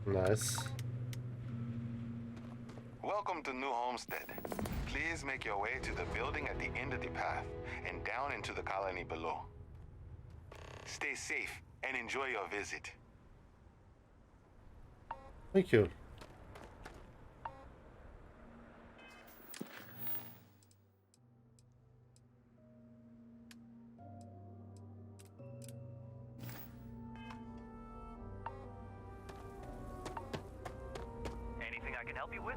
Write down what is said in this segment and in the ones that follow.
Nice. Welcome to New Homestead. Please make your way to the building at the end of the path and down into the colony below. Stay safe and enjoy your visit. Thank you. Anything I can help you with?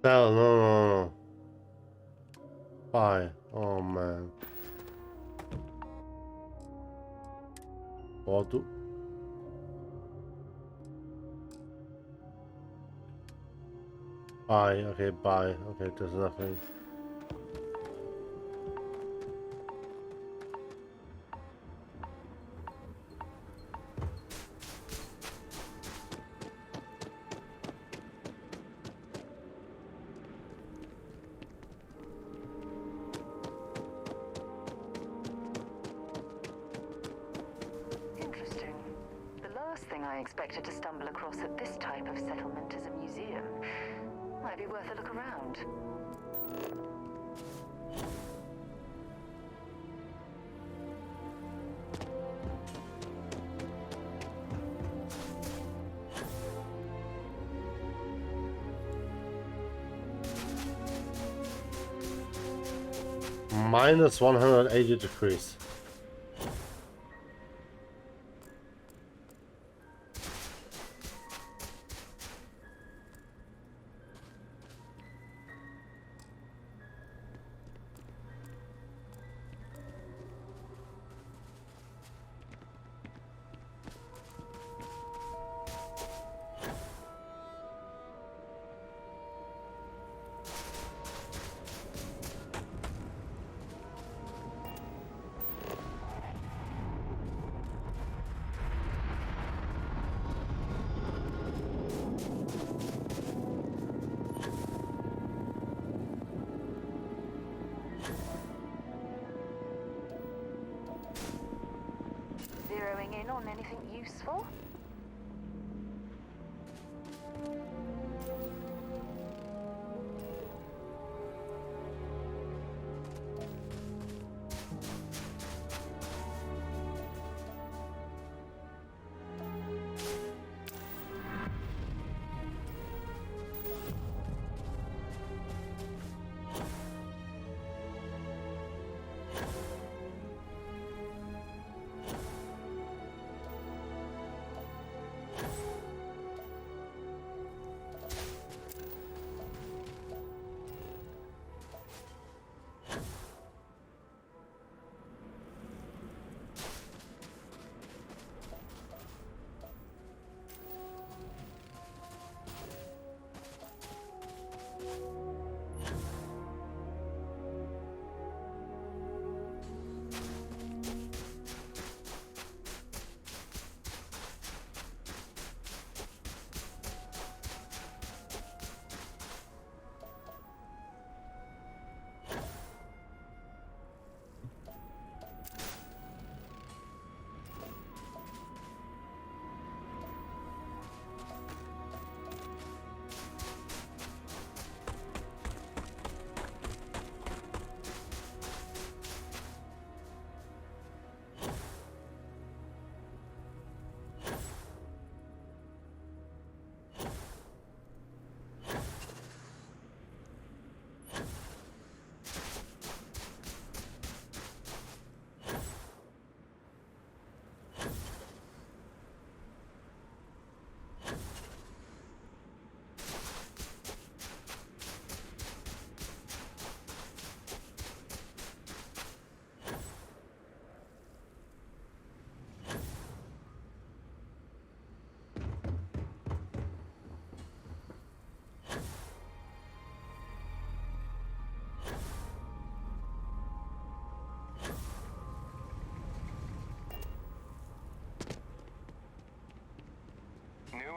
Hell, no. Bye. Oh man. What do? Bye. Okay, bye. Okay, there's nothing. Interesting. The last thing I expected to stumble across at this type of settlement is a museum. Might be worth a look around. Minus 180 degrees. Zeroing in on anything useful?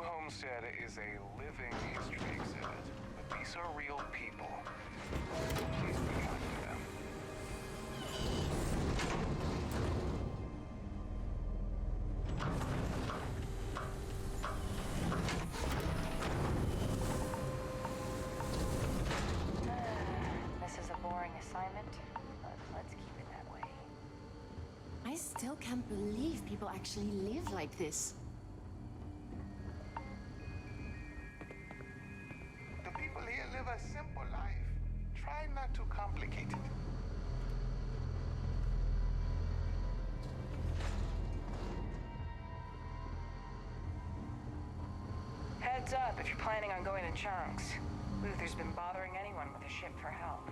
Homestead is a living history exhibit, but these are real people. Please be kind to them. still can't believe people actually live like this. The people here live a simple life. Try not to complicate it. Heads up if you're planning on going to chunks. Luther's been bothering anyone with a ship for help.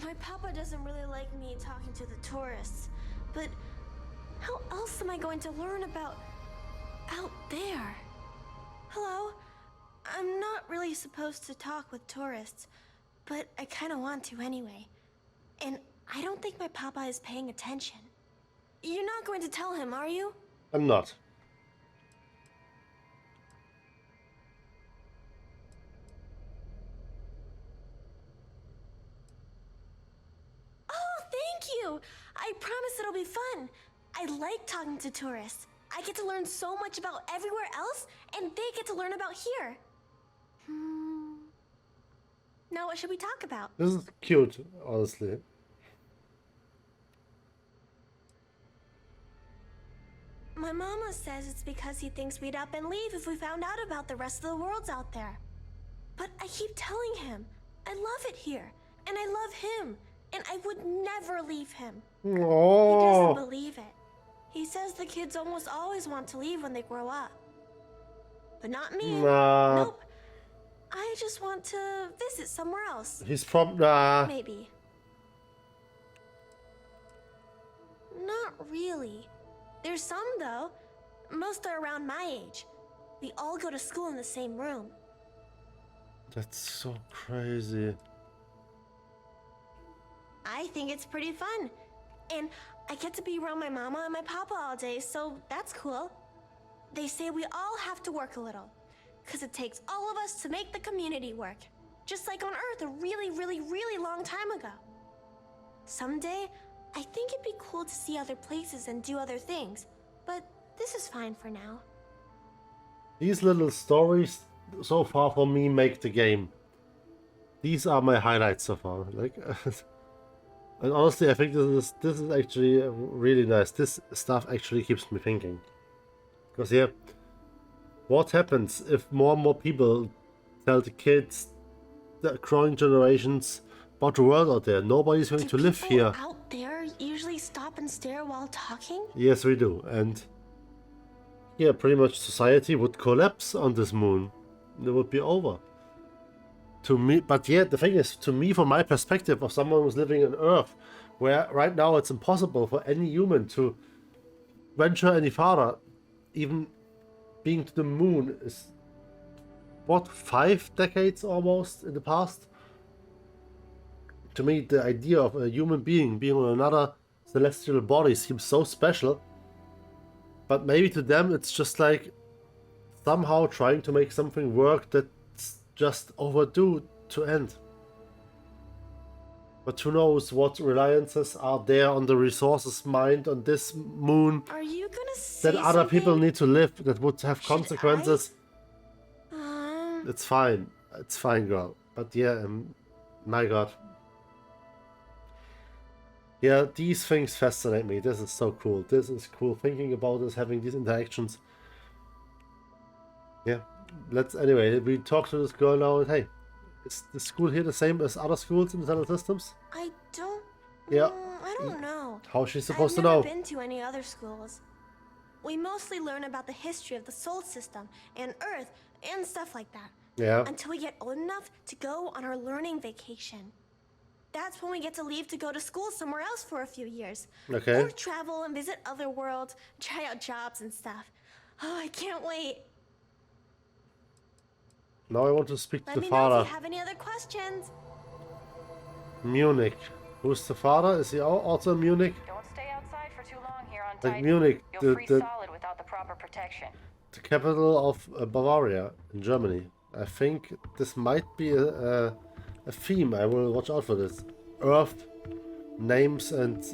My papa doesn't really like me talking to the tourists, but how else am I going to learn about out there? Hello? I'm not really supposed to talk with tourists, but I kind of want to anyway. And I don't think my papa is paying attention. You're not going to tell him, are you? I'm not. Oh, thank you! I promise it'll be fun. I like talking to tourists. I get to learn so much about everywhere else, and they get to learn about here. Now what should we talk about? This is cute, honestly. My mama says it's because he thinks we'd up and leave if we found out about the rest of the worlds out there. But I keep telling him, I love it here, and I love him, and I would never leave him. He doesn't Oh, believe it. He says the kids almost always want to leave when they grow up. But not me. nah. Nope. I just want to visit somewhere else. He's from nah. Maybe. Not really. There's some, though. Most are around my age. We all go to school in the same room. That's so crazy. I think it's pretty fun. And I get to be around my mama and my papa all day, so that's cool. They say we all have to work a little, because it takes all of us to make the community work. Just like on Earth a really, really, really long time ago. Someday, I think it'd be cool to see other places and do other things, but this is fine for now. These little stories so far for me make the game. These are my highlights so far. Like, and honestly, I think this is actually really nice. This stuff actually keeps me thinking. Because yeah, what happens if more and more people tell the kids, the growing generations, about the world out there? Nobody's going to live here. Out there usually stop and stare while talking? Yes, we do. And yeah, pretty much society would collapse on this moon. It would be over. To me, but yeah, the thing is, to me, from my perspective of someone who's living on Earth, where right now it's impossible for any human to venture any farther, even being to the moon is, what, 5 decades almost in the past? To me, the idea of a human being on another celestial body seems so special, but maybe to them it's just like somehow trying to make something work that's just overdue to end. But who knows what reliances are there on the resources mined on this moon Are you gonna say that other people something? need to live, that would have Should consequences. I? It's fine, girl. But yeah, my god. Yeah, these things fascinate me. This is so cool. This is cool thinking about this, having these interactions. Yeah, anyway, we talk to this girl now, and hey, is the school here the same as other schools in the Solar Systems? I don't. Yeah. I don't know. How's she supposed I've to never know? been to any other schools. We mostly learn about the history of the solar system and Earth and stuff like that. Yeah. Until we get old enough to go on our learning vacation. That's when we get to leave to go to school somewhere else for a few years. Okay. Or travel and visit other worlds, try out jobs and stuff. Oh, I can't wait. Now I want to speak Let to me the know if father. you have any other questions. Munich. Who's the father? Is he also in Munich? Don't stay outside for too long here on Like Titan. Munich, You'll freeze solid without the proper protection. the capital of Bavaria in Germany. I think this might be a theme. I will watch out for this. Earth, names, and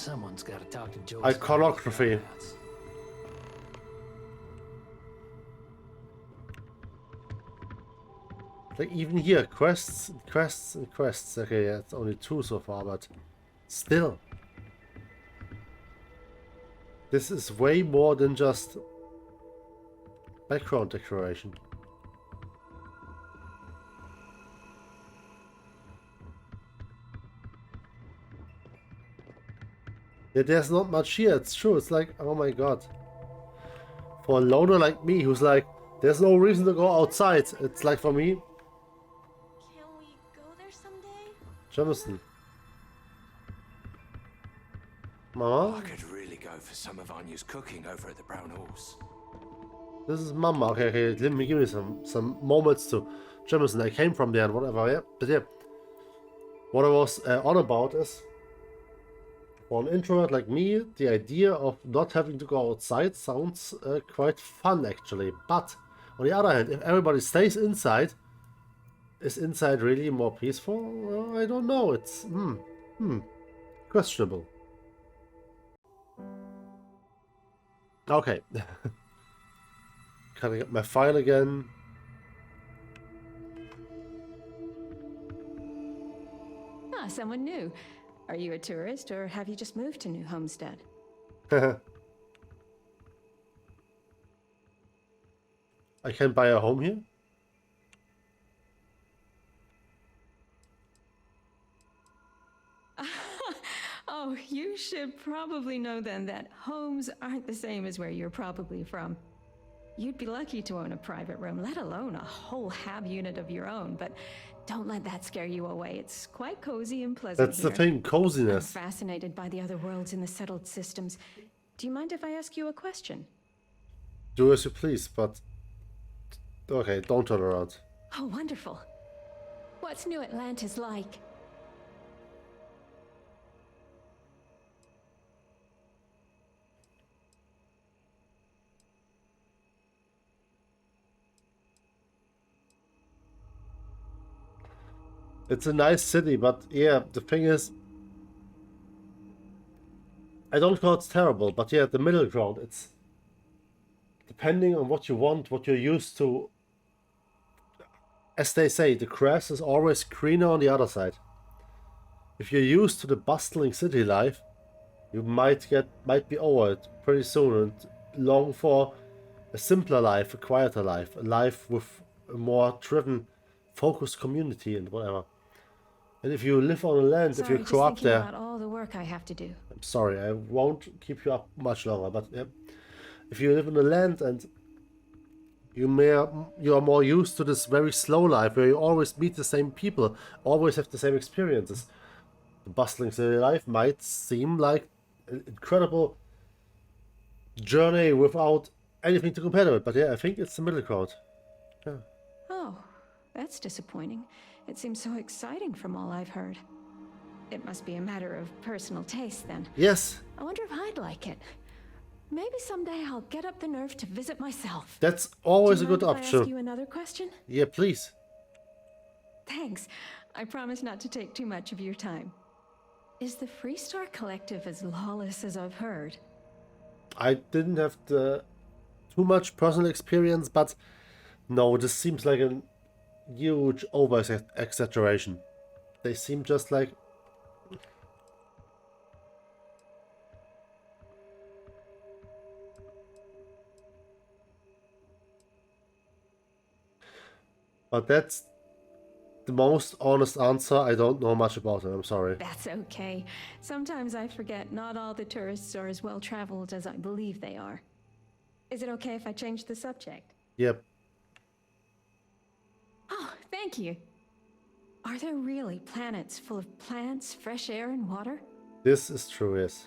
Someone's got to talk to Joyce. Iconography. Like even here, quests, quests, and quests. Okay, yeah, it's only 2 so far, but still. This is way more than just background decoration. Yeah, there's not much here, it's true. It's like, oh my god. For a loner like me, who's like, there's no reason to go outside. It's like for me, Can we go there someday? Jamison. I Mama? could really go for some of Anya's cooking over at the Brown Horse. This is Mama. Okay, okay, let me give me some moments to Jamison. I came from there and whatever, yeah. But yeah, what I was on about is, for an introvert like me, the idea of not having to go outside sounds quite fun actually. But on the other hand, if everybody stays inside, is inside really more peaceful? Well, I don't know. It's questionable. Okay. Can I get my file again? Ah, someone new. Are you a tourist, or have you just moved to New Homestead? I can buy a home here? Oh, you should probably know then that homes aren't the same as where you're probably from. You'd be lucky to own a private room, let alone a whole hab unit of your own, but don't let that scare you away. It's quite cozy and pleasant That's here. the thing, I'm coziness. fascinated by the other worlds in the settled systems. Do you mind if I ask you a question? Do as you please, but... Okay, don't turn around. Oh, wonderful. What's New Atlantis like? It's a nice city, but yeah, the thing is... I don't call it terrible, but yeah, the middle ground, it's... Depending on what you want, what you're used to... As they say, the grass is always greener on the other side. If you're used to the bustling city life, you might be over it pretty soon and long for a simpler life, a quieter life, a life with a more driven, focused community and whatever. And if you live on a land, Sorry, if you grow up there, about all the work I have to do. I'm sorry, I won't keep you up much longer, but yeah, if you live on a land and you are more used to this very slow life where you always meet the same people, always have the same experiences, the bustling city life might seem like an incredible journey without anything to compare to it. But yeah, I think it's the middle ground. Yeah. Oh, that's disappointing. It seems so exciting from all I've heard. It must be a matter of personal taste then. Yes. I wonder if I'd like it. Maybe someday I'll get up the nerve to visit myself. That's always Do a you good mind if I option. ask you another question? Yeah, please. Thanks. I promise not to take too much of your time. Is the Freestar Collective as lawless as I've heard? I didn't have too much personal experience, but no, this seems like a huge over-exaggeration. They seem just like... But that's the most honest answer. I don't know much about it, I'm sorry. That's okay. Sometimes I forget not all the tourists are as well traveled as I believe they are. Is it okay if I change the subject? Yep. Oh, thank you. Are there really planets full of plants, fresh air, and water? This is true, yes.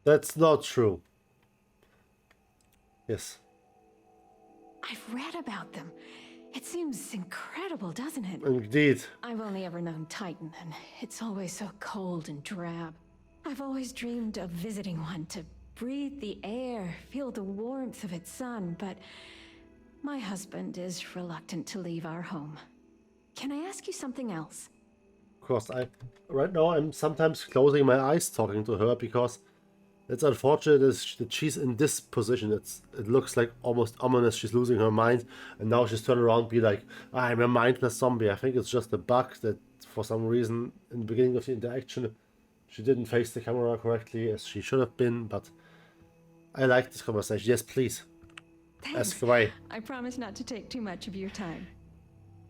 That's not true. Yes. I've read about them. It seems incredible, doesn't it? Indeed. I've only ever known Titan, and it's always so cold and drab. I've always dreamed of visiting one to breathe the air, feel the warmth of its sun, but My husband is reluctant to leave our home. Can I ask you something else? Of course, right now I'm sometimes closing my eyes talking to her because it's unfortunate that she's in this position. It looks like almost ominous. She's losing her mind, and now she's turning around and be like, I'm a mindless zombie. I think it's just a bug that for some reason in the beginning of the interaction she didn't face the camera correctly as she should have been, but I like this conversation. Yes, please. Thanks. Ask away. I promise not to take too much of your time.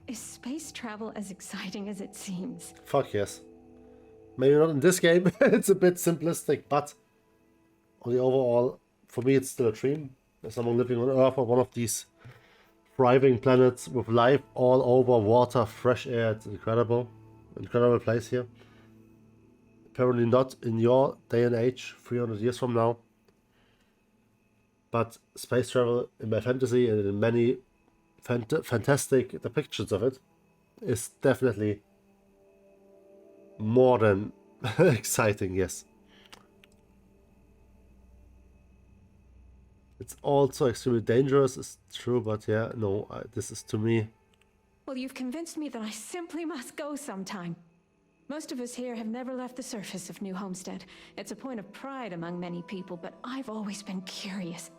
Is space travel as exciting as it seems? Fuck yes. Maybe not in this game. It's a bit simplistic, but on the overall, for me, it's still a dream. As someone living on Earth or one of these thriving planets with life all over, water, fresh air. It's incredible. Incredible place here. Apparently not in your day and age, 300 years from now. But space travel in my fantasy and in many fantastic depictions of it is definitely more than exciting, yes. It's also extremely dangerous, it's true, but yeah, no, this is to me. Well, you've convinced me that I simply must go sometime. Most of us here have never left the surface of New Homestead. It's a point of pride among many people, but I've always been curious.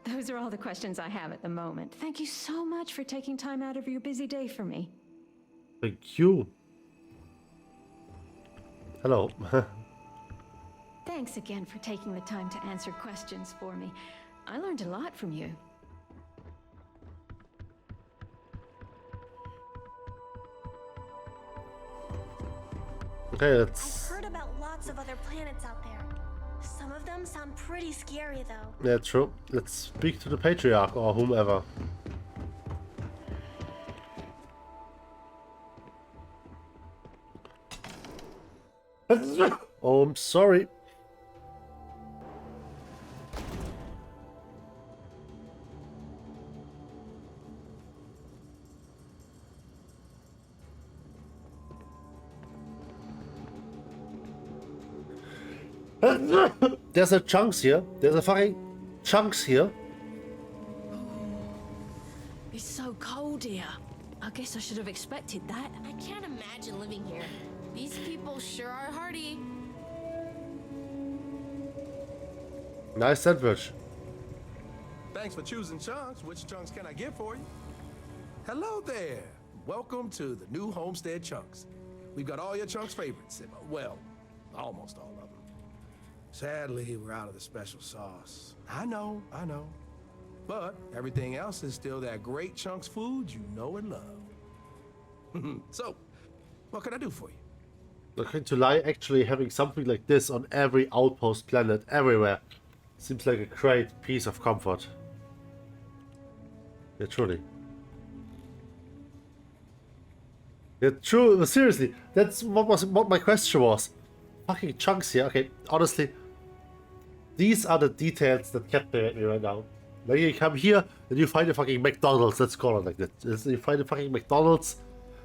Those are all the questions I have at the moment. Thank you so much for taking time out of your busy day for me. Thank you. Hello. Thanks again for taking the time to answer questions for me. I learned a lot from you. Okay, let's... I've heard about lots of other planets out there. Some of them sound pretty scary, though. Yeah, true. Let's speak to the Patriarch or whomever. Oh, I'm sorry. There's a chunks here. There's a fucking chunks here. It's so cold here. I guess I should have expected that. I can't imagine living here. These people sure are hardy. Nice sandwich. Thanks for choosing Chunks. Which chunks can I get for you? Hello there. Welcome to the new Homestead Chunks. We've got all your Chunks favorites. Well, almost all of them. Sadly, we're out of the special sauce. I know. But everything else is still that great Chunks food you know and love. So, what can I do for you? Looking to lie, actually having something like this on every outpost planet, everywhere, seems like a great piece of comfort. Yeah, truly. Yeah, true. Seriously, that's what my question was. Fucking chunks here. Okay, honestly, these are the details that captivate me right now. Like you come here and you find a fucking McDonald's. Let's call it like that. You find a fucking McDonald's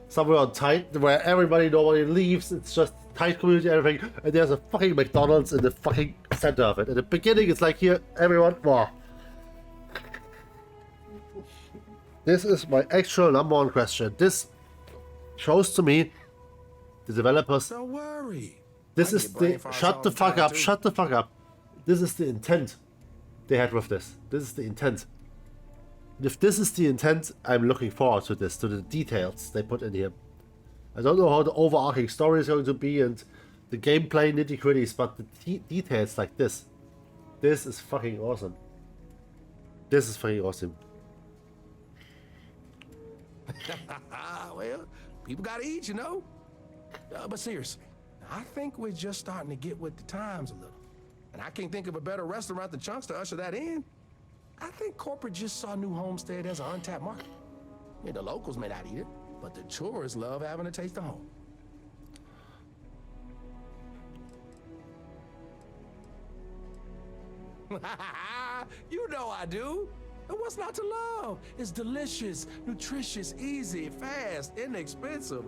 somewhere on tight where nobody leaves. It's just tight community, everything. And there's a fucking McDonald's in the fucking center of it. At the beginning, it's like here, everyone. Wow. This is my actual number one question. This shows to me the developers. Don't worry. This is the shut the fuck up. Shut the fuck up. This is the intent they had with this. This is the intent. If this is the intent, I'm looking forward to this, to the details they put in here. I don't know how the overarching story is going to be and the gameplay nitty-gritties, but the details like this is fucking awesome. This is fucking awesome. Well, people gotta eat, you know? But seriously, I think we're just starting to get with the times a little. And I can't think of a better restaurant than Chunks to usher that in. I think corporate just saw New Homestead as an untapped market. I mean, the locals may not eat it, but the tourists love having a taste of home. You know I do. And what's not to love? It's delicious, nutritious, easy, fast, inexpensive.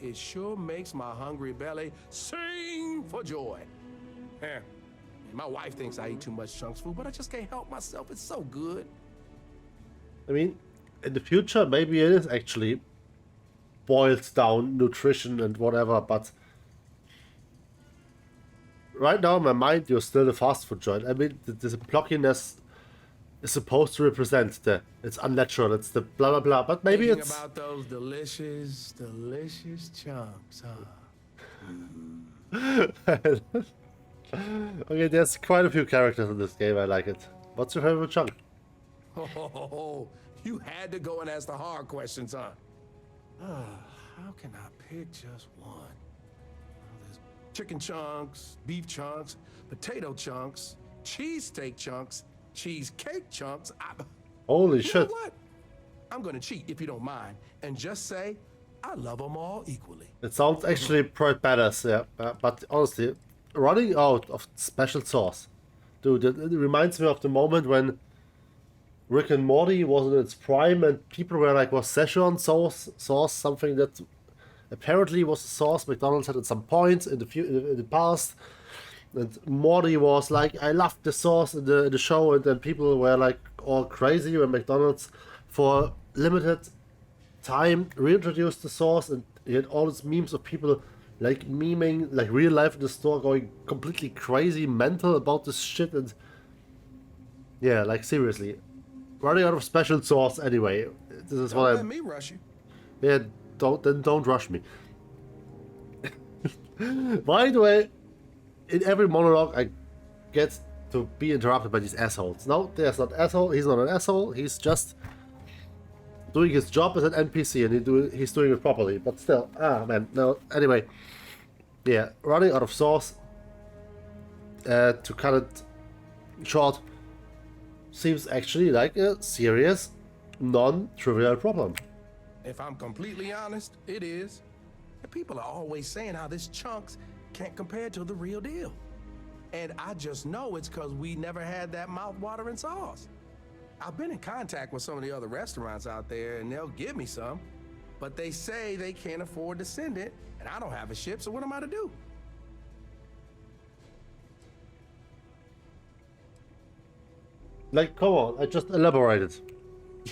It sure makes my hungry belly sing for joy. My wife thinks I eat too much Chunks food, but I just can't help myself. It's so good. I mean, in the future, maybe it is actually boiled down nutrition and whatever, but right now in my mind, you're still a fast food joint. I mean, the blockiness is supposed to represent it's unnatural, it's the blah blah blah, but maybe Thinking it's... about those delicious, delicious chunks, huh? Okay, there's quite a few characters in this game, I like it. What's your favorite chunk? Oh, you had to go and ask the hard questions, huh? How can I pick just one? Well, there's chicken chunks, beef chunks, potato chunks, cheesesteak chunks, cheesecake chunks. Holy You shit. know what? I'm gonna cheat if you don't mind and just say I love them all equally. It sounds actually quite badass, yeah. But honestly, running out of special sauce. Dude, it reminds me of the moment when Rick and Morty was in its prime and people were like, was Szechuan sauce something that apparently was a sauce McDonald's had at some point in the past. And Morty was like, I loved the sauce in the show, and then people were like all crazy when McDonald's for limited time reintroduced the sauce, and you had all these memes of people like memeing like real life in the store going completely crazy mental about this shit. And yeah, like seriously, running out of special sauce anyway. This is Don't what let I'm... me rush you. Yeah, don't rush me. By the way, in every monologue I get to be interrupted by these assholes. No, there's not asshole. He's not an asshole. He's just doing his job as an NPC, and he's doing it properly. But still, man, no. Anyway, yeah, running out of sauce. To cut it short, seems actually like a serious, non-trivial problem. If I'm completely honest, it is. And people are always saying how this chunks can't compare to the real deal. And I just know it's because we never had that mouth-watering sauce. I've been in contact with some of the other restaurants out there, and they'll give me some, but they say they can't afford to send it, and I don't have a ship, so what am I to do? Like, come on, I just elaborated.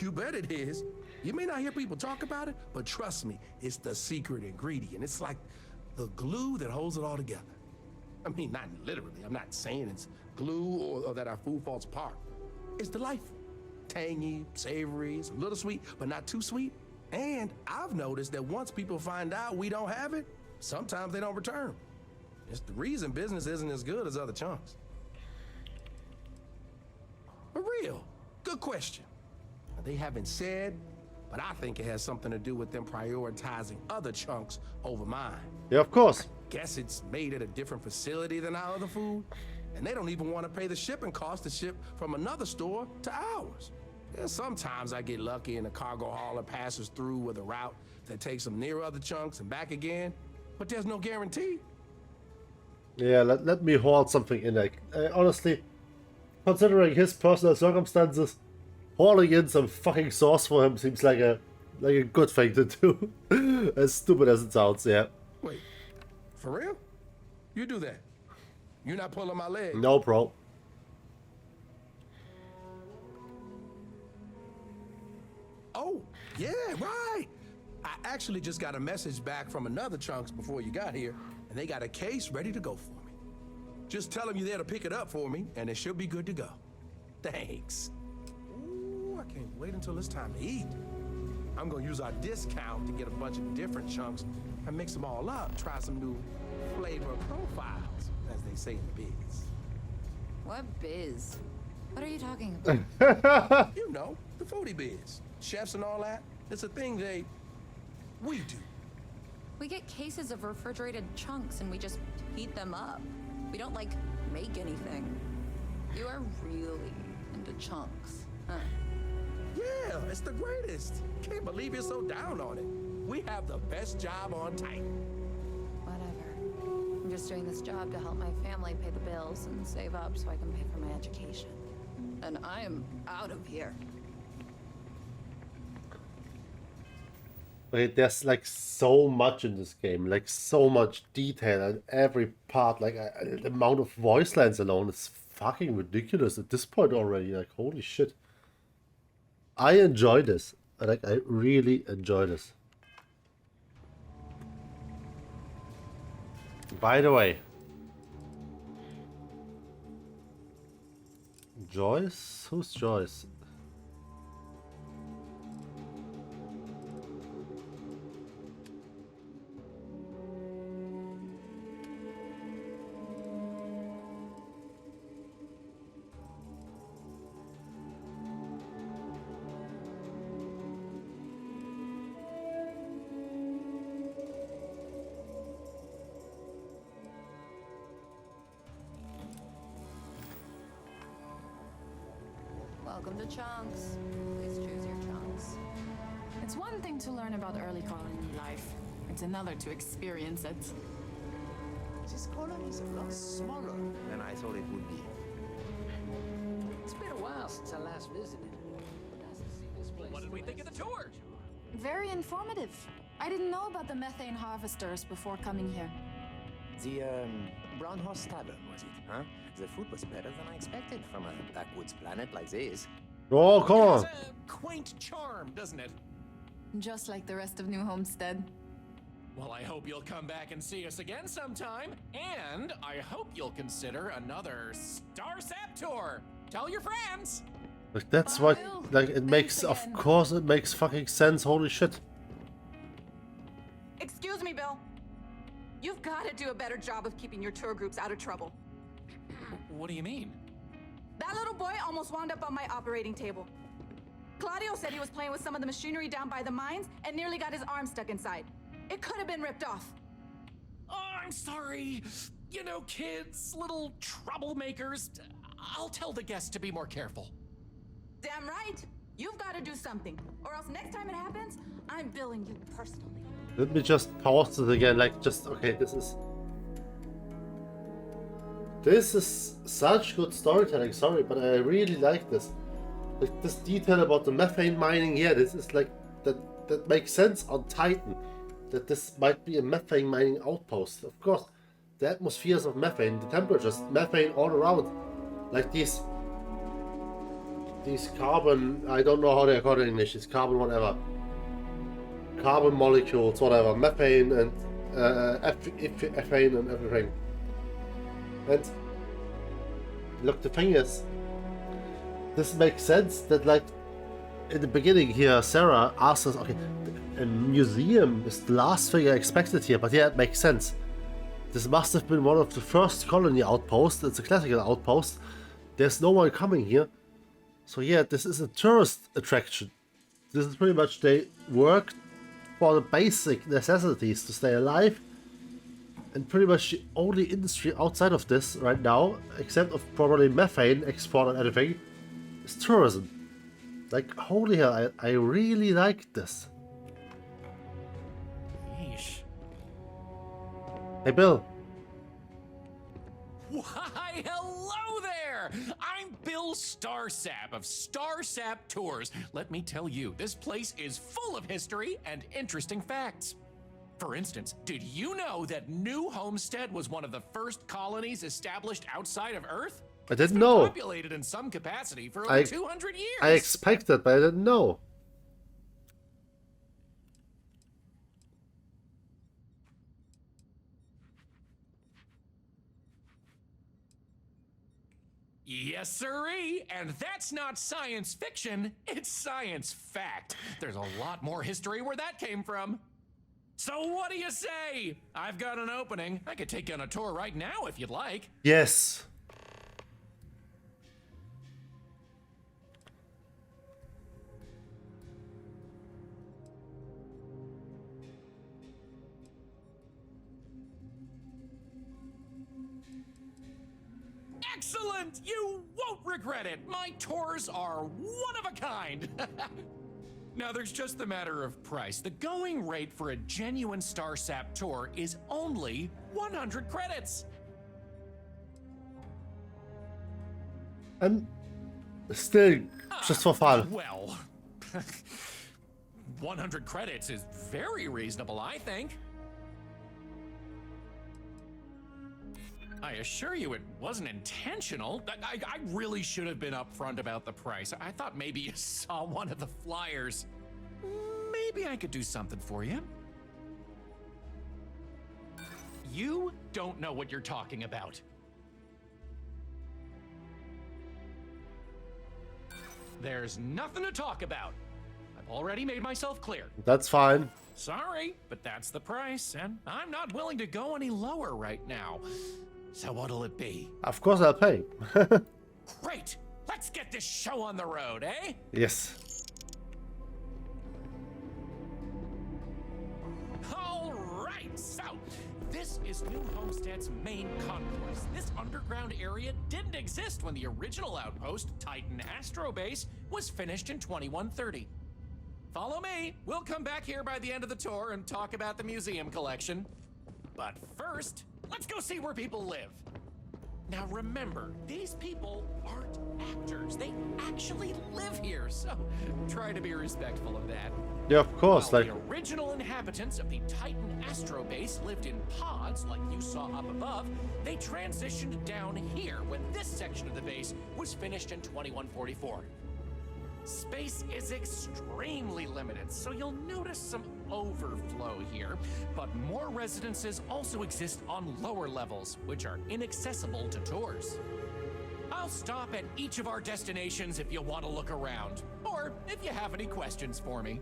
You bet it is. You may not hear people talk about it, but trust me, it's the secret ingredient. It's like the glue that holds it all together. I mean, not literally. I'm not saying it's glue or that our food falls apart. It's delightful. Tangy, savory, it's a little sweet, but not too sweet. And I've noticed that once people find out we don't have it, sometimes they don't return. It's the reason business isn't as good as other chunks. For real, good question. They haven't said, but I think it has something to do with them prioritizing other chunks over mine. Yeah, of course. Guess it's made at a different facility than our other food, and they don't even want to pay the shipping cost to ship from another store to ours. Yeah, sometimes I get lucky and a cargo hauler passes through with a route that takes them near other chunks and back again, but there's no guarantee. Yeah, let me hold something in. Like, honestly, considering his personal circumstances, hauling in some fucking sauce for him seems like a good thing to do. As stupid as it sounds, yeah. Wait, for real? You do that? You're not pulling my leg? No, bro. Oh, yeah, right. I actually just got a message back from another chunks before you got here, and they got a case ready to go for me. Just tell them you're there to pick it up for me, and it should be good to go. Thanks. Ooh, I can't wait until it's time to eat. I'm gonna use our discount to get a bunch of different chunks and mix them all up, try some new flavor profiles, as they say in the biz. What biz? What are you talking about? You know, the foodie biz. Chefs and all that. It's a thing we do. We get cases of refrigerated chunks and we just heat them up. We don't, like, make anything. You are really into chunks, huh? Yeah, it's the greatest. Can't believe you're so down on it. We have the best job on Titan. Whatever. I'm just doing this job to help my family pay the bills and save up so I can pay for my education. And I am out of here. Okay, there's like so much in this game, like so much detail and every part, like the amount of voice lines alone is fucking ridiculous at this point already. Like, holy shit. I enjoy this. I really enjoy this. By the way, Joyce? Who's Joyce? Welcome to Chunks. Please choose your chunks. It's one thing to learn about early colony life. It's another to experience it. This colony is a lot smaller than I thought it would be. It's been a while since I last visited. Nice to see this place. What did we think of the tour? Very informative. I didn't know about the methane harvesters before coming here. The Brown Horse Tavern, was it, huh? The food was better than I expected from a backwoods planet like this. Oh, come on. It has a quaint charm, doesn't it? Just like the rest of New Homestead. Well, I hope you'll come back and see us again sometime. And I hope you'll consider another Starsap tour. Tell your friends. Like, that's what, like, it makes, of course it makes fucking sense, holy shit. Excuse me, Bill. You've got to do a better job of keeping your tour groups out of trouble. What do you mean? That little boy almost wound up on my operating table. Claudio said he was playing with some of the machinery down by the mines and nearly got his arm stuck inside. It could have been ripped off. Oh, I'm sorry. You know, kids, little troublemakers. I'll tell the guests to be more careful. Damn right. You've got to do something, or else next time it happens, I'm billing you personally. Let me just pause it again, like, just, okay, this is such good storytelling, sorry, but I really like this. Like, this detail about the methane mining, yeah, this is like, that makes sense on Titan. That this might be a methane mining outpost. Of course, the atmospheres of methane, the temperatures, methane all around. Like these carbon, I don't know how they're called in English, it's carbon whatever. Carbon molecules, whatever, methane and ethane and everything. And look, the thing is, this makes sense that, like, in the beginning here, Sarah asked us, okay, a museum is the last thing I expected here, but yeah, it makes sense. This must have been one of the first colony outposts. It's a classical outpost. There's no one coming here. So yeah, this is a tourist attraction. This is pretty much, they work for the basic necessities to stay alive. And pretty much the only industry outside of this right now, except of probably methane export and everything, is tourism. Like, holy hell, I really like this. Yeesh. Hey, Bill. Why, hello there! I'm Bill Starsap of Starsap Tours. Let me tell you, this place is full of history and interesting facts. For instance, did you know that New Homestead was one of the first colonies established outside of Earth? I didn't know. Populated in some capacity for over 200 years. I expected, but I didn't know. Yes, sirree, and that's not science fiction, it's science fact. There's a lot more history where that came from. So what do you say? I've got an opening. I could take you on a tour right now if you'd like. Yes. Excellent! You won't regret it. My tours are one of a kind. Now, there's just the matter of price. The going rate for a genuine Starsap tour is only 100 credits. And still, just for fun. Well, 100 credits is very reasonable, I think. I assure you it wasn't intentional. I really should have been upfront about the price. I thought maybe you saw one of the flyers. maybe I could do something for you. You don't know what you're talking about. There's nothing to talk about. I've already made myself clear. That's fine. Sorry, but that's the price, and I'm not willing to go any lower right now. So what'll it be? Of course I'll pay. Great! Let's get this show on the road, eh? Yes. All right, so this is New Homestead's main concourse. This underground area didn't exist when the original outpost, Titan Astro Base, was finished in 2130. Follow me. We'll come back here by the end of the tour and talk about the museum collection. But first, let's go see where people live. Now remember, these people aren't actors. They actually live here, so try to be respectful of that. Yeah, of course. While Like, the original inhabitants of the Titan Astro Base lived in pods like you saw up above, they transitioned down here when this section of the base was finished in 2144. Space is extremely limited, so you'll notice some overflow here, but more residences also exist on lower levels, which are inaccessible to tours. I'll stop at each of our destinations if you want to look around, or if you have any questions for me.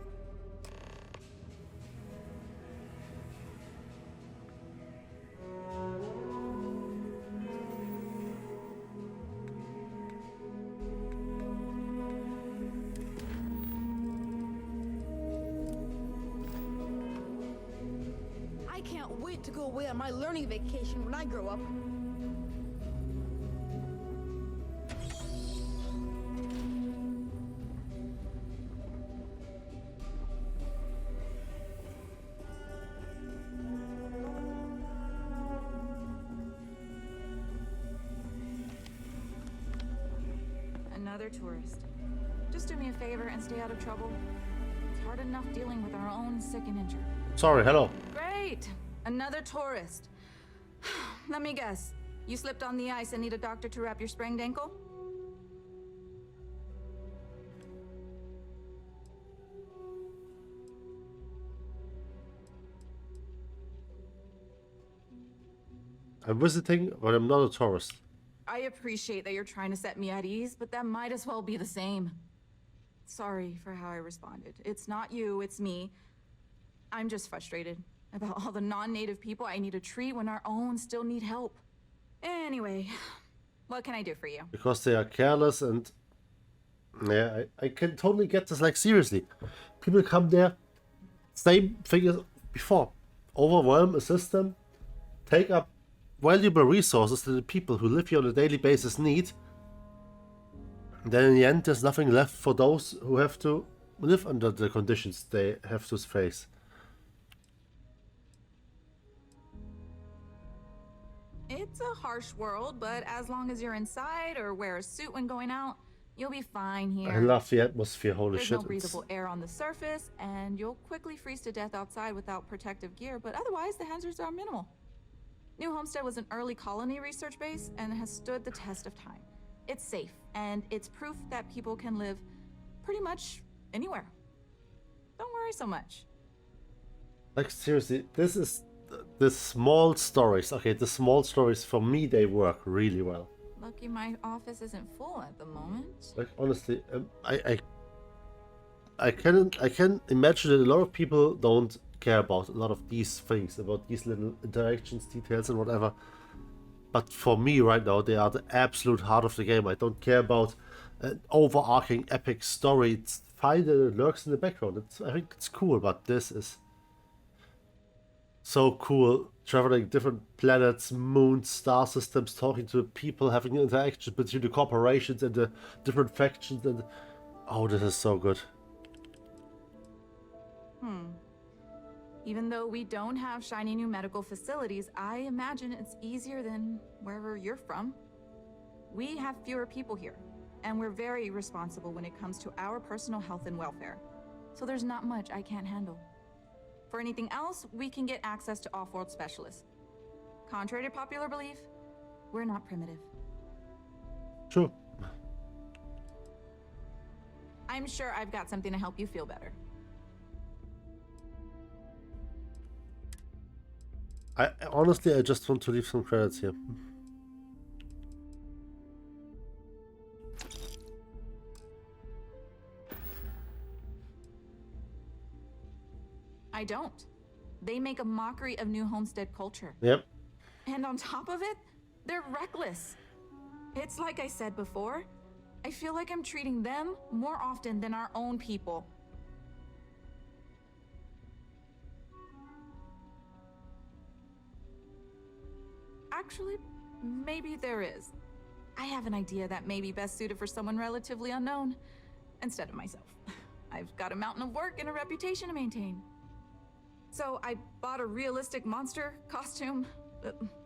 I can't wait to go away on my learning vacation when I grow up. Another tourist. Just do me a favor and stay out of trouble. It's hard enough dealing with our own sick and injured. sorry, hello. Great! Another tourist. Let me guess. You slipped on the ice and need a doctor to wrap your sprained ankle? I'm visiting, but I'm not a tourist. I appreciate that you're trying to set me at ease, but that might as well be the same. Sorry for how I responded. It's not you, it's me. I'm just frustrated about all the non-native people I need to treat when our own still need help. Anyway, what can I do for you? Because they are careless and... Yeah, I can totally get this, like, seriously. People come there, same thing as before. Overwhelm a system, take up valuable resources that the people who live here on a daily basis need. And then in the end, there's nothing left for those who have to live under the conditions they have to face. It's a harsh world, but as long as you're inside or wear a suit when going out, you'll be fine here. I love the atmosphere, holy There's shit. no breathable air on the surface, and you'll quickly freeze to death outside without protective gear, but otherwise the hazards are minimal. New Homestead was an early colony research base and has stood the test of time. It's safe, and it's proof that people can live pretty much anywhere. Don't worry so much. Like, seriously, this is the small stories. Okay, the small stories, for me, they work really well. Lucky my office isn't full at the moment. Like, honestly, I can imagine that a lot of people don't care about a lot of these things, about these little interactions, details, and whatever. But for me right now, they are the absolute heart of the game. I don't care about an overarching epic story. It's fine that it lurks in the background. I think it's cool, but this is so cool. Traveling different planets, moons, star systems, talking to people, having interactions between the corporations and the different factions, and oh, this is so good. Even though we don't have shiny new medical facilities, I imagine it's easier than wherever you're from. We have fewer people here, and we're very responsible when it comes to our personal health and welfare. So there's not much I can't handle. For anything else, we can get access to off-world specialists. Contrary to popular belief, we're not primitive. True. I'm sure I've got something to help you feel better. I honestly, I just want to leave some credits here. I don't. They make a mockery of New Homestead culture. Yep. And on top of it, they're reckless. It's like I said before, I feel like I'm treating them more often than our own people. Actually, maybe there is. I have an idea that may be best suited for someone relatively unknown, instead of myself. I've got a mountain of work and a reputation to maintain. So I bought a realistic monster costume.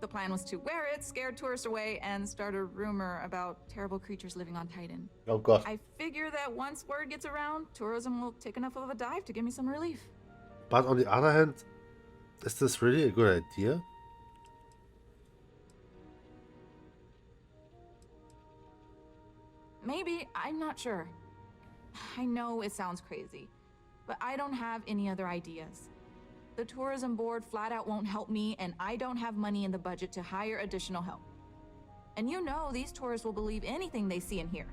The plan was to wear it, scare tourists away, and start a rumor about terrible creatures living on Titan. Oh god. I figure that once word gets around, tourism will take enough of a dive to give me some relief. But on the other hand, is this really a good idea? Maybe, I'm not sure. I know it sounds crazy, but I don't have any other ideas. The tourism board flat out won't help me, and I don't have money in the budget to hire additional help. And you know these tourists will believe anything they see and hear.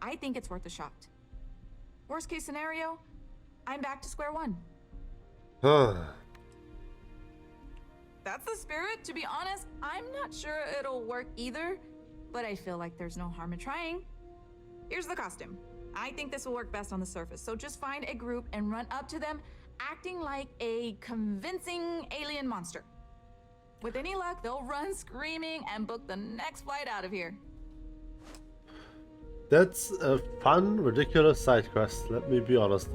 I think it's worth a shot. Worst case scenario, I'm back to square one. That's the spirit. To be honest, I'm not sure it'll work either, but I feel like there's no harm in trying. Here's the costume. I think this will work best on the surface, so just find a group and run up to them, acting like a convincing alien monster. With any luck, they'll run screaming and book the next flight out of here. That's a fun, ridiculous side quest, let me be honest.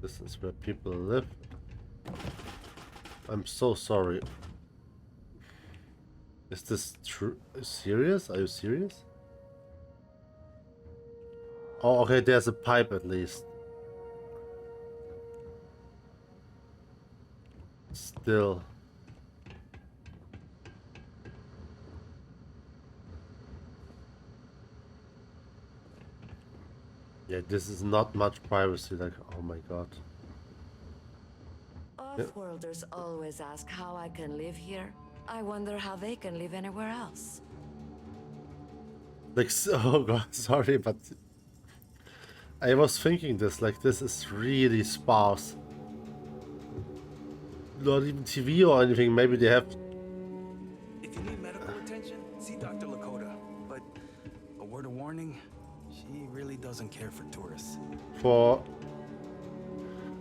This is where people live. I'm so sorry. Is this true? Serious? Are you serious? Oh, okay, there's a pipe at least. Still. Yeah, this is not much privacy, like, oh my god. Off-worlders always ask how I can live here. I wonder how they can live anywhere else. Like, oh god, sorry, but I was thinking this, like, this is really sparse. Not even TV or anything, maybe they have... If you need medical attention, see Dr. Lakota. But a word of warning, she really doesn't care for tourists. For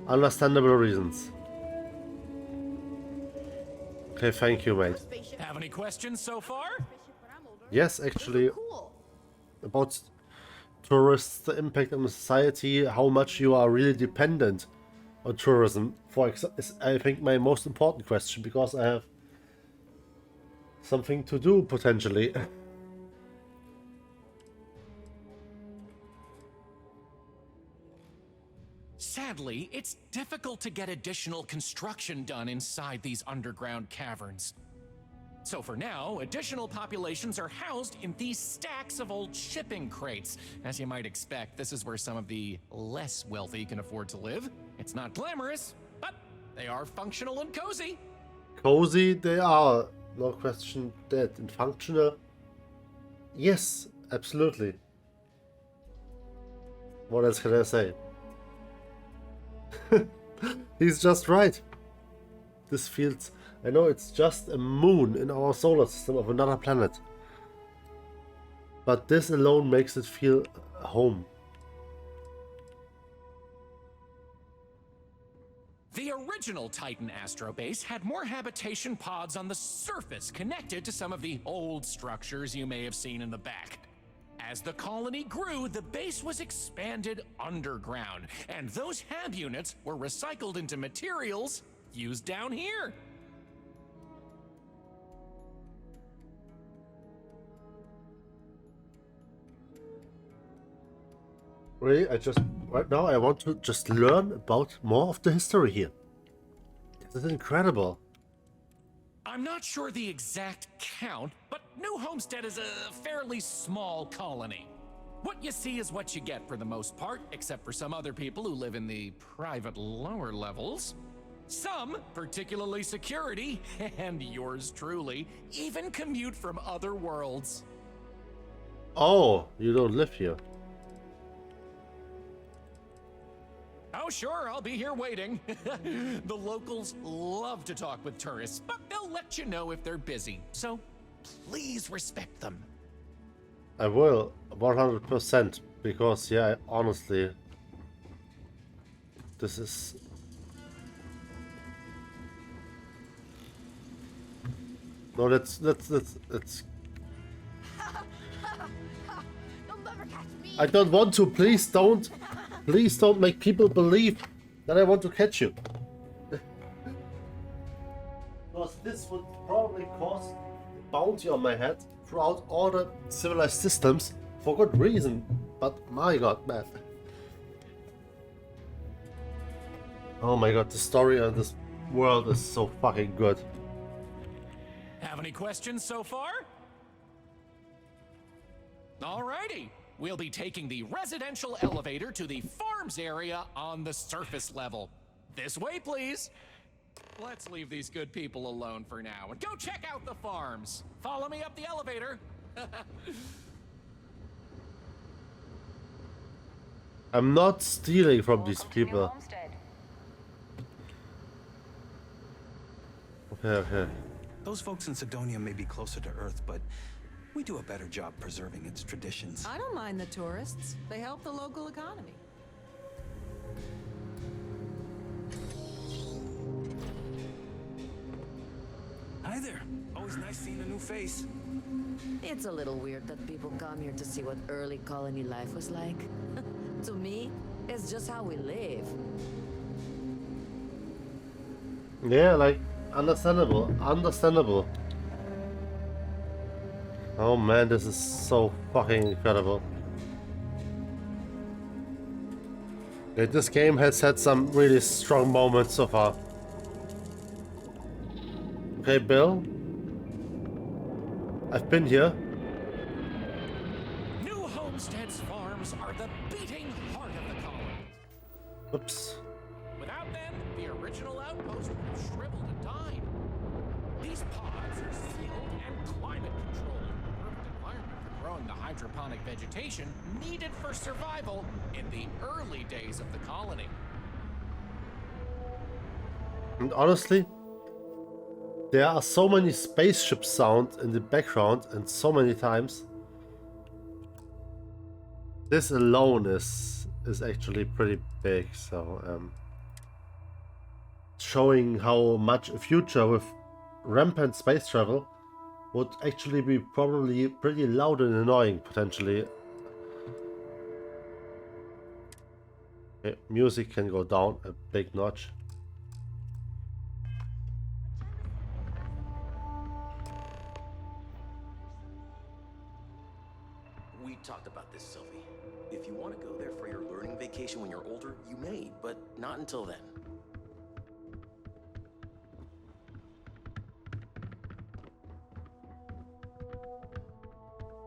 understandable reasons. Okay, thank you, mate. Have any questions so far? Yes, actually, about tourists, the impact on society, how much you are really dependent on tourism. Is, I think, my most important question, because I have something to do potentially. Sadly, it's difficult to get additional construction done inside these underground caverns. So for now, additional populations are housed in these stacks of old shipping crates. As you might expect, this is where some of the less wealthy can afford to live. It's not glamorous, but they are functional and cozy. Cozy they are, no question that. And functional, yes, absolutely. What else can I say? He's just right. This feels... I know it's just a moon in our solar system of another planet. But this alone makes it feel home. The original Titan astrobase had more habitation pods on the surface connected to some of the old structures you may have seen in the back. As the colony grew, the base was expanded underground, and those hab units were recycled into materials used down here. Really, right now I want to just learn about more of the history here. This is incredible. I'm not sure the exact count, but New Homestead is a fairly small colony. What you see is what you get for the most part, except for some other people who live in the private lower levels. Some, particularly security, and yours truly, even commute from other worlds. Oh, you don't live here. Oh, sure, I'll be here waiting. The locals love to talk with tourists, but they'll let you know if they're busy. So please respect them. I will, 100%, because yeah, honestly, this is... No, let's I don't want to, please don't make people believe that I want to catch you. Because this would probably cause a bounty on my head throughout all the civilized systems for good reason, but my god, man. Oh my god, the story on this world is so fucking good. Have any questions so far? Alrighty, we'll be taking the residential elevator to the farms area on the surface level. This way, please. Let's leave these good people alone for now and go check out the farms. Follow me up the elevator. I'm not stealing from these people. Okay. Those folks in Sidonia may be closer to Earth, but we do a better job preserving its traditions. I don't mind the tourists. They help the local economy. Hi there. Always nice seeing a new face. It's a little weird that people come here to see what early colony life was like. To me, it's just how we live. Yeah, like, understandable. Oh man, this is so fucking incredible. Yeah, this game has had some really strong moments so far. Okay, Bill. I've been here. New Homestead's farms are the beating heart of the colony. Oops. Without them, the original outpost would have shriveled and died. These pods are sealed and climate controlled, a perfect environment for growing the hydroponic vegetation needed for survival in the early days of the colony. And honestly, there are so many spaceship sounds in the background and so many times. This alone is actually pretty big, so showing how much a future with rampant space travel would actually be probably pretty loud and annoying potentially. Okay, music can go down a big notch. We talked about this, Sylvie. If you want to go there for your learning vacation when you're older, you may, but not until then.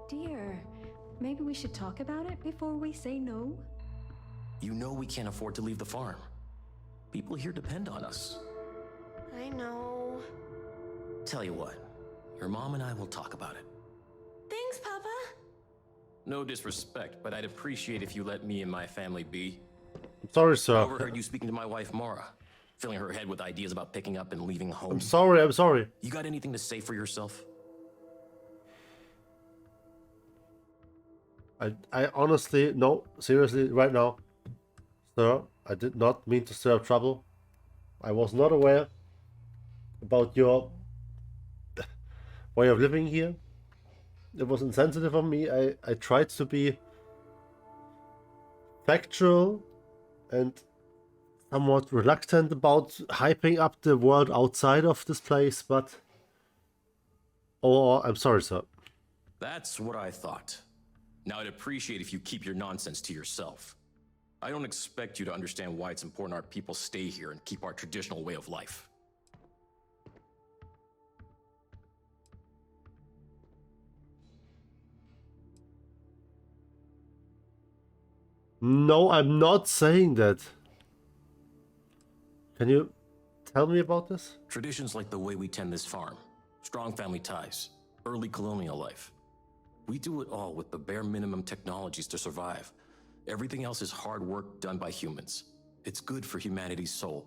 Dear, maybe we should talk about it before we say no? You know we can't afford to leave the farm. People here depend on us. I know. Tell you what, your mom and I will talk about it. Thanks, Papa. No disrespect, but I'd appreciate if you let me and my family be. I'm sorry, sir. I overheard you speaking to my wife, Mara, filling her head with ideas about picking up and leaving home. I'm sorry. You got anything to say for yourself? I honestly, no, seriously, right now, sir, I did not mean to stir up trouble. I was not aware about your way of living here. It was insensitive of me. I tried to be factual and somewhat reluctant about hyping up the world outside of this place, but... Oh, I'm sorry, sir. That's what I thought. Now I'd appreciate if you keep your nonsense to yourself. I don't expect you to understand why it's important our people stay here and keep our traditional way of life. No, I'm not saying that. Can you tell me about this? Traditions like the way we tend this farm, strong family ties, early colonial life. We do it all with the bare minimum technologies to survive. Everything else is hard work done by humans. It's good for humanity's soul.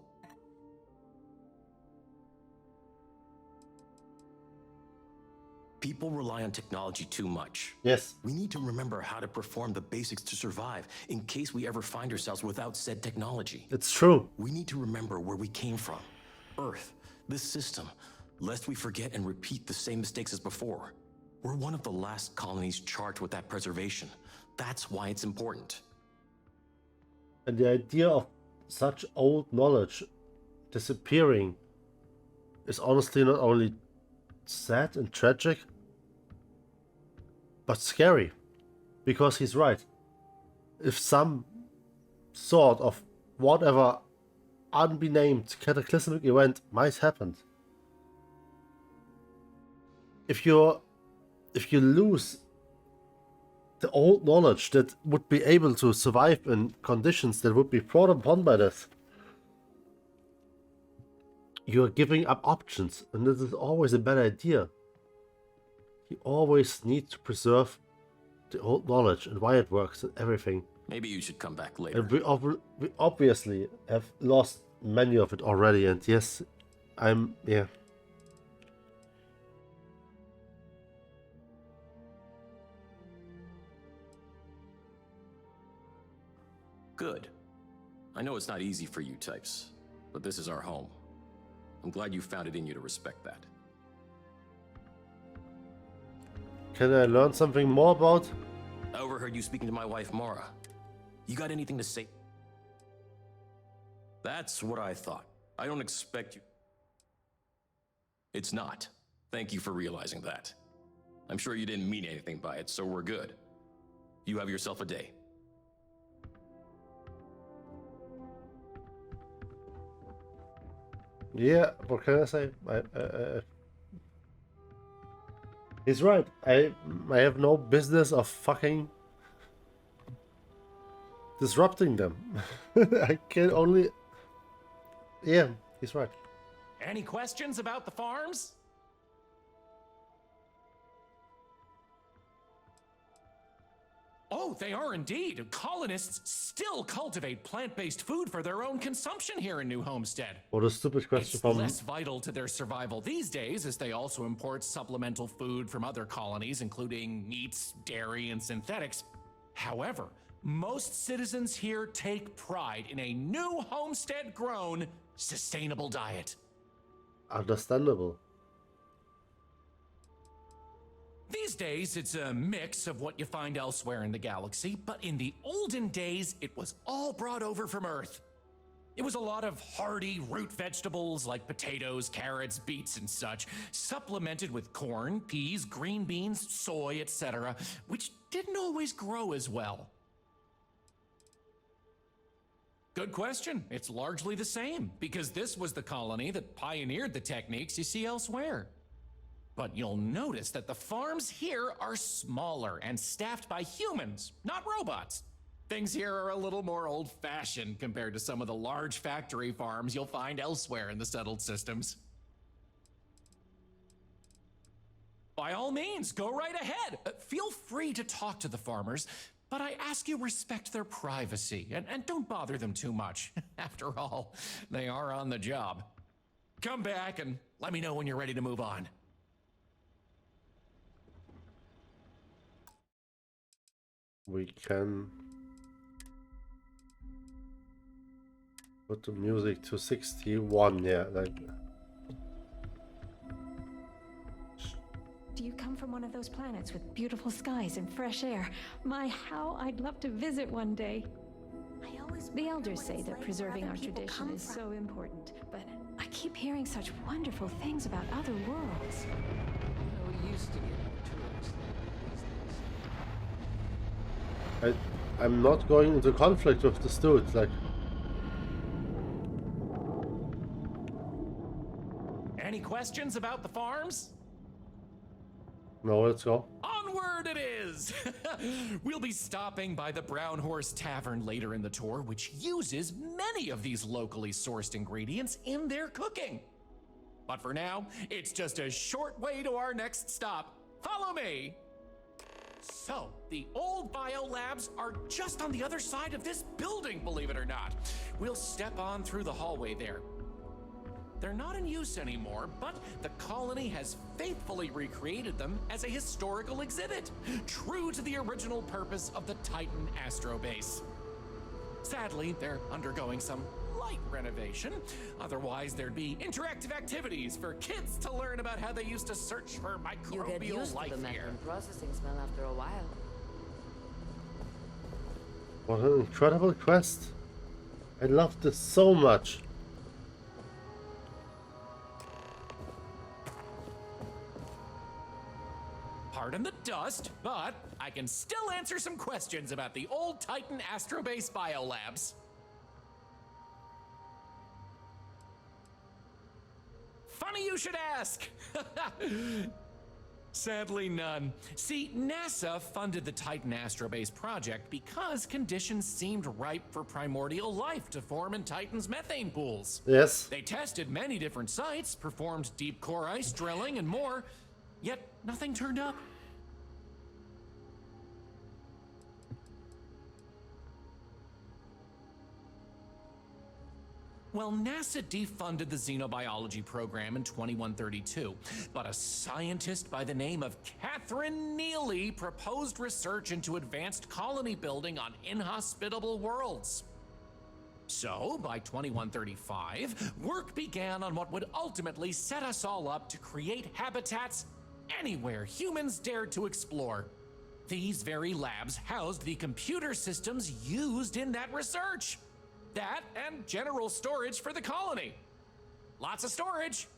People rely on technology too much. Yes. We need to remember how to perform the basics to survive in case we ever find ourselves without said technology. It's true. We need to remember where we came from. Earth, this system, lest we forget and repeat the same mistakes as before. We're one of the last colonies charged with that preservation. That's why it's important. And the idea of such old knowledge disappearing is honestly not only sad and tragic, but scary. Because he's right. If some sort of whatever unbenamed cataclysmic event might happen, if you lose the old knowledge that would be able to survive in conditions that would be brought upon by this, you are giving up options, and this is always a bad idea. You always need to preserve the old knowledge and why it works and everything. Maybe you should come back later. And we obviously have lost many of it already, and yes, yeah. Good. I know it's not easy for you types, but this is our home. I'm glad you found it in you to respect that. Can I learn something more about? I overheard you speaking to my wife, Mara. You got anything to say? That's what I thought. I don't expect you. It's not. Thank you for realizing that. I'm sure you didn't mean anything by it, so we're good. You have yourself a day. Yeah, what can I say? He's right. I have no business of fucking disrupting them. I can only... Yeah, he's right. Any questions about the farms? Oh, they are indeed. Colonists still cultivate plant-based food for their own consumption here in New Homestead. What a stupid question It's from... less vital to their survival these days, as they also import supplemental food from other colonies, including meats, dairy, and synthetics. However, most citizens here take pride in a New Homestead-grown, sustainable diet. Understandable. These days, it's a mix of what you find elsewhere in the galaxy, but in the olden days, it was all brought over from Earth. It was a lot of hardy root vegetables like potatoes, carrots, beets, and such, supplemented with corn, peas, green beans, soy, etc., which didn't always grow as well. Good question. It's largely the same, because this was the colony that pioneered the techniques you see elsewhere. But you'll notice that the farms here are smaller and staffed by humans, not robots. Things here are a little more old-fashioned compared to some of the large factory farms you'll find elsewhere in the settled systems. By all means, go right ahead. Feel free to talk to the farmers, but I ask you respect their privacy and don't bother them too much. After all, they are on the job. Come back and let me know when you're ready to move on. We can put the music to 61, yeah, like... Do you come from one of those planets with beautiful skies and fresh air? My, how I'd love to visit one day. The elders say that preserving our tradition is so important, but I keep hearing such wonderful things about other worlds. We used to get tourists these days. I'm not going into conflict with this dude, like... Any questions about the farms? No, let's go. Onward! Onward it is! We'll be stopping by the Brown Horse Tavern later in the tour, which uses many of these locally sourced ingredients in their cooking. But for now, it's just a short way to our next stop. Follow me! So, the old biolabs are just on the other side of this building, believe it or not. We'll step on through the hallway there. They're not in use anymore, but the colony has faithfully recreated them as a historical exhibit, true to the original purpose of the Titan Astrobase. Sadly, they're undergoing some light renovation. Otherwise, there'd be interactive activities for kids to learn about how they used to search for You get microbial used life to the here. methane processing smell after a while. What an incredible quest. I love this so much. Pardon the dust, but I can still answer some questions about the old Titan Astrobase biolabs. Funny you should ask. Sadly, none. See, NASA funded the Titan Astrobase project because conditions seemed ripe for primordial life to form in Titan's methane pools. Yes. They tested many different sites, performed deep core ice drilling, and more, yet nothing turned up. Well, NASA defunded the xenobiology program in 2132, but a scientist by the name of Catherine Neely proposed research into advanced colony building on inhospitable worlds. So, by 2135, work began on what would ultimately set us all up to create habitats anywhere humans dared to explore. These very labs housed the computer systems used in that research. That and general storage for the colony. Lots of storage.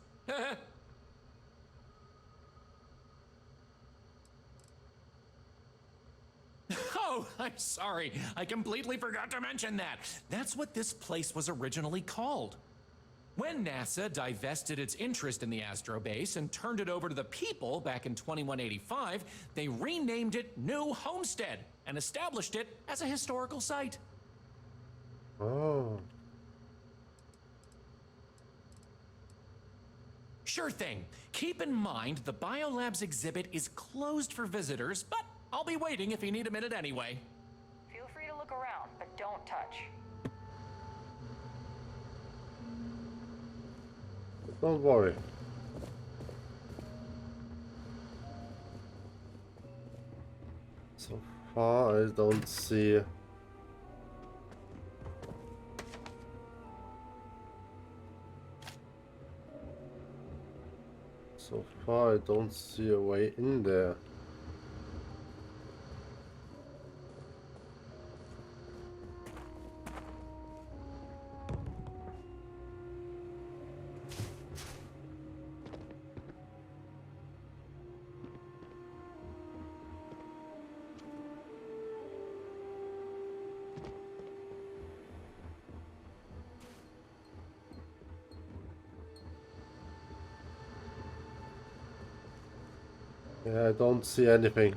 Oh, I'm sorry. I completely forgot to mention that. That's what this place was originally called. When NASA divested its interest in the Astrobase and turned it over to the people back in 2185, they renamed it New Homestead and established it as a historical site. Oh. Sure thing. Keep in mind the Biolabs exhibit is closed for visitors, but I'll be waiting if you need a minute anyway. Feel free to look around, but don't touch. Don't worry. So far, I don't see. So far, I don't see a way in there. Yeah, I don't see anything.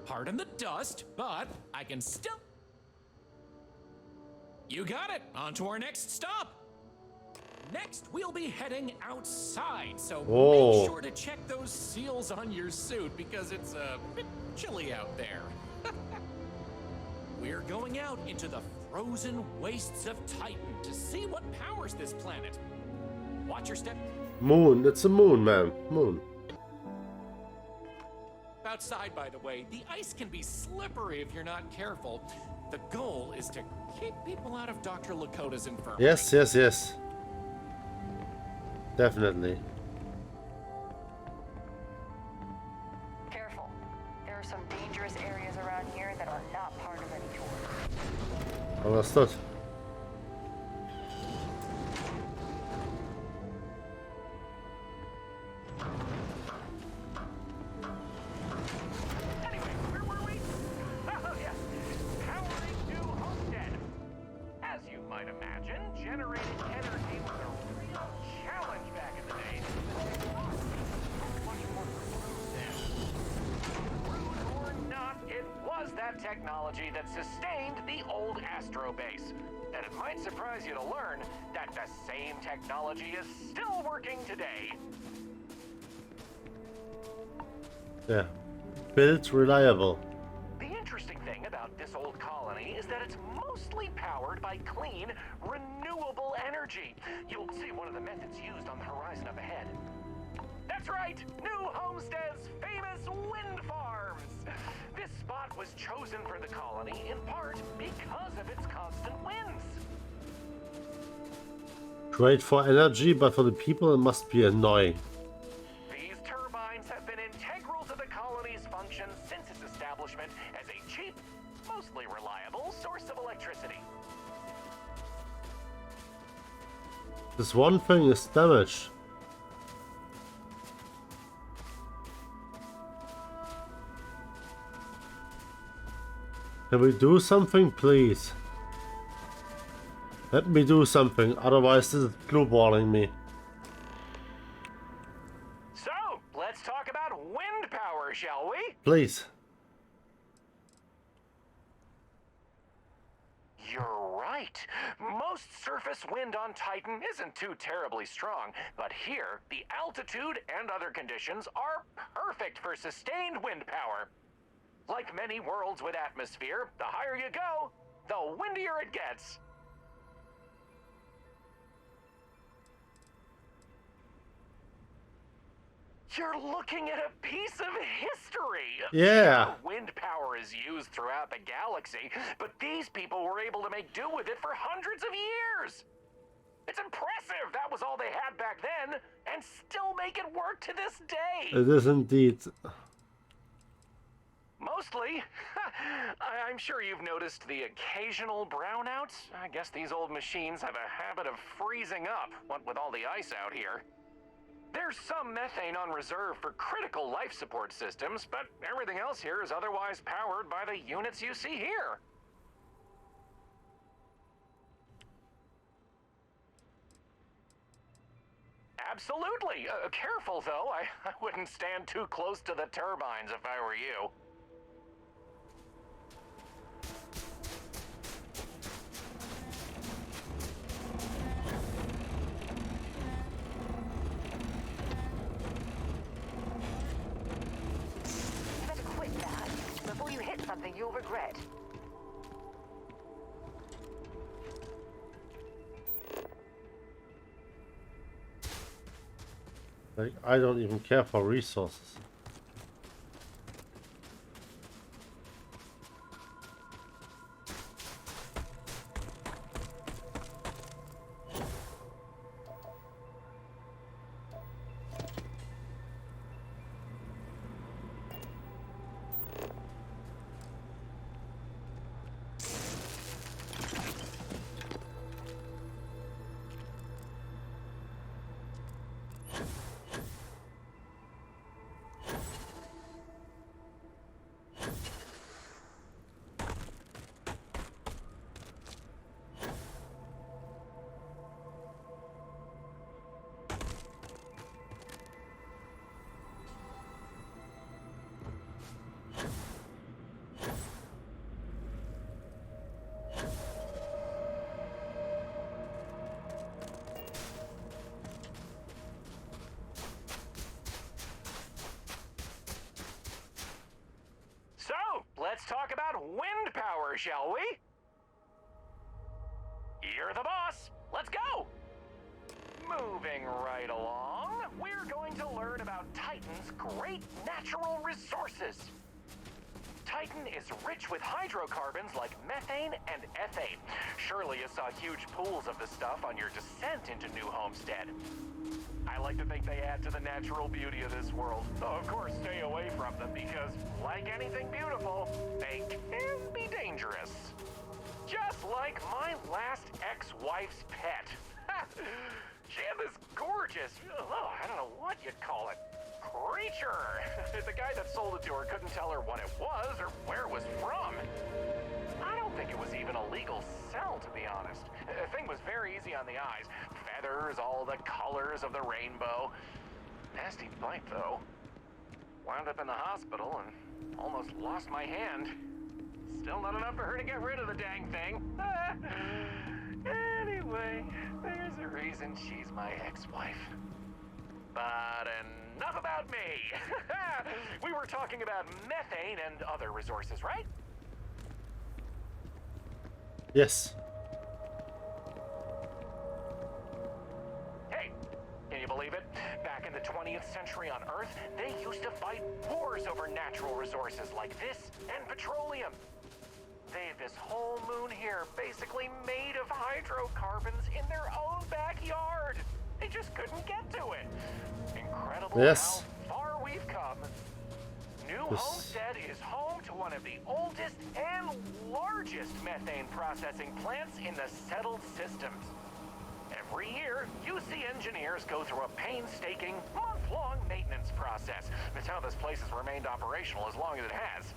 Pardon the dust, but I can still... You got it! On to our next stop! Next, we'll be heading outside, so make sure to check those seals on your suit because it's a bit chilly out there. We're going out into the frozen wastes of Titan to see what powers this planet. Watch your step. Moon, it's a moon, man. Moon. Outside, by the way, the ice can be slippery if you're not careful. The goal is to keep people out of Dr. Lakota's infirmary. Yes, yes, yes. Definitely. Careful. There are some dangerous areas around here that are not part of any tour. Understood. Anyway, where were we? Oh, yes. Powering New Homestead. As you might imagine, generating energy was a real challenge technology that sustained the old Astro base. And it might surprise you to learn that the same technology is still working today. Yeah. Built reliable. The interesting thing about this old colony is that it's mostly powered by clean, renewable energy. You'll see one of the methods used on the horizon up ahead. That's right! New Homestead's famous wind farms! This spot was chosen for the colony in part because of its constant winds. Great for energy, but for the people it must be annoying. These turbines have been integral to the colony's function since its establishment as a cheap, mostly reliable source of electricity. This one thing is damaged. Can we do something, please? Let me do something, otherwise this is glue balling me. So, let's talk about wind power, shall we? Please. You're right. Most surface wind on Titan isn't too terribly strong, but here, the altitude and other conditions are perfect for sustained wind power. Like many worlds with atmosphere, the higher you go, the windier it gets. You're looking at a piece of history. Yeah. Wind power is used throughout the galaxy, but these people were able to make do with it for hundreds of years. It's impressive that was all they had back then, and still make it work to this day. It is indeed. Mostly. I'm sure you've noticed the occasional brownouts. I guess these old machines have a habit of freezing up, what with all the ice out here. There's some methane on reserve for critical life support systems, but everything else here is otherwise powered by the units you see here. Absolutely. Careful, though. I wouldn't stand too close to the turbines if I were you. Before you hit something you'll regret. Like, I don't even care for resources. Let's talk about wind power, shall we? You're the boss. Let's go. Moving right along, we're going to learn about Titan's great natural resources. Titan is rich with hydrocarbons like methane and ethane. Surely you saw huge pools of the stuff on your descent into New Homestead. I like to think they add to the natural beauty of this world. Though, of course, stay away from them because, like anything beautiful, they can be dangerous. Just like my last ex-wife's pet. She had this gorgeous, I don't know what you'd call it, creature. The guy that sold it to her couldn't tell her what it was or where it was from. I don't think it was even a legal sell, to be honest. The thing was very easy on the eyes. Feathers, all the colors of the rainbow. Nasty bite, though. Wound up in the hospital and almost lost my hand. Still not enough for her to get rid of the dang thing. Anyway, there's a reason she's my ex-wife. But enough about me. We were talking about methane and other resources, right? Yes. Hey, can you believe it? Back in the 20th century on Earth, they used to fight wars over natural resources like this and petroleum. They had this whole moon here basically made of hydrocarbons in their own backyard. They just couldn't get to it. Incredible Yes. how far we've come. New Homestead is home to one of the oldest and largest methane processing plants in the settled systems. Every year, UC engineers go through a painstaking, month-long maintenance process. That's how this place has remained operational as long as it has.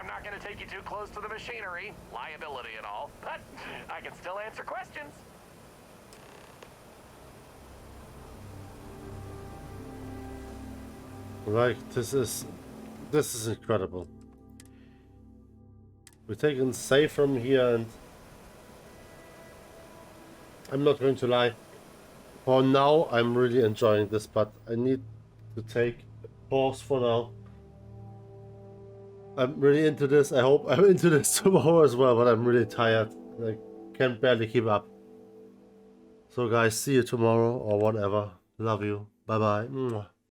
I'm not going to take you too close to the machinery, liability and all, but I can still answer questions. Like, this is incredible. We're taken safe from here, and I'm not going to lie. For now, I'm really enjoying this, but I need to take a pause for now. I'm really into this. I hope I'm into this tomorrow as well, but I'm really tired. I can barely keep up. So guys, see you tomorrow or whatever. Love you. Bye bye.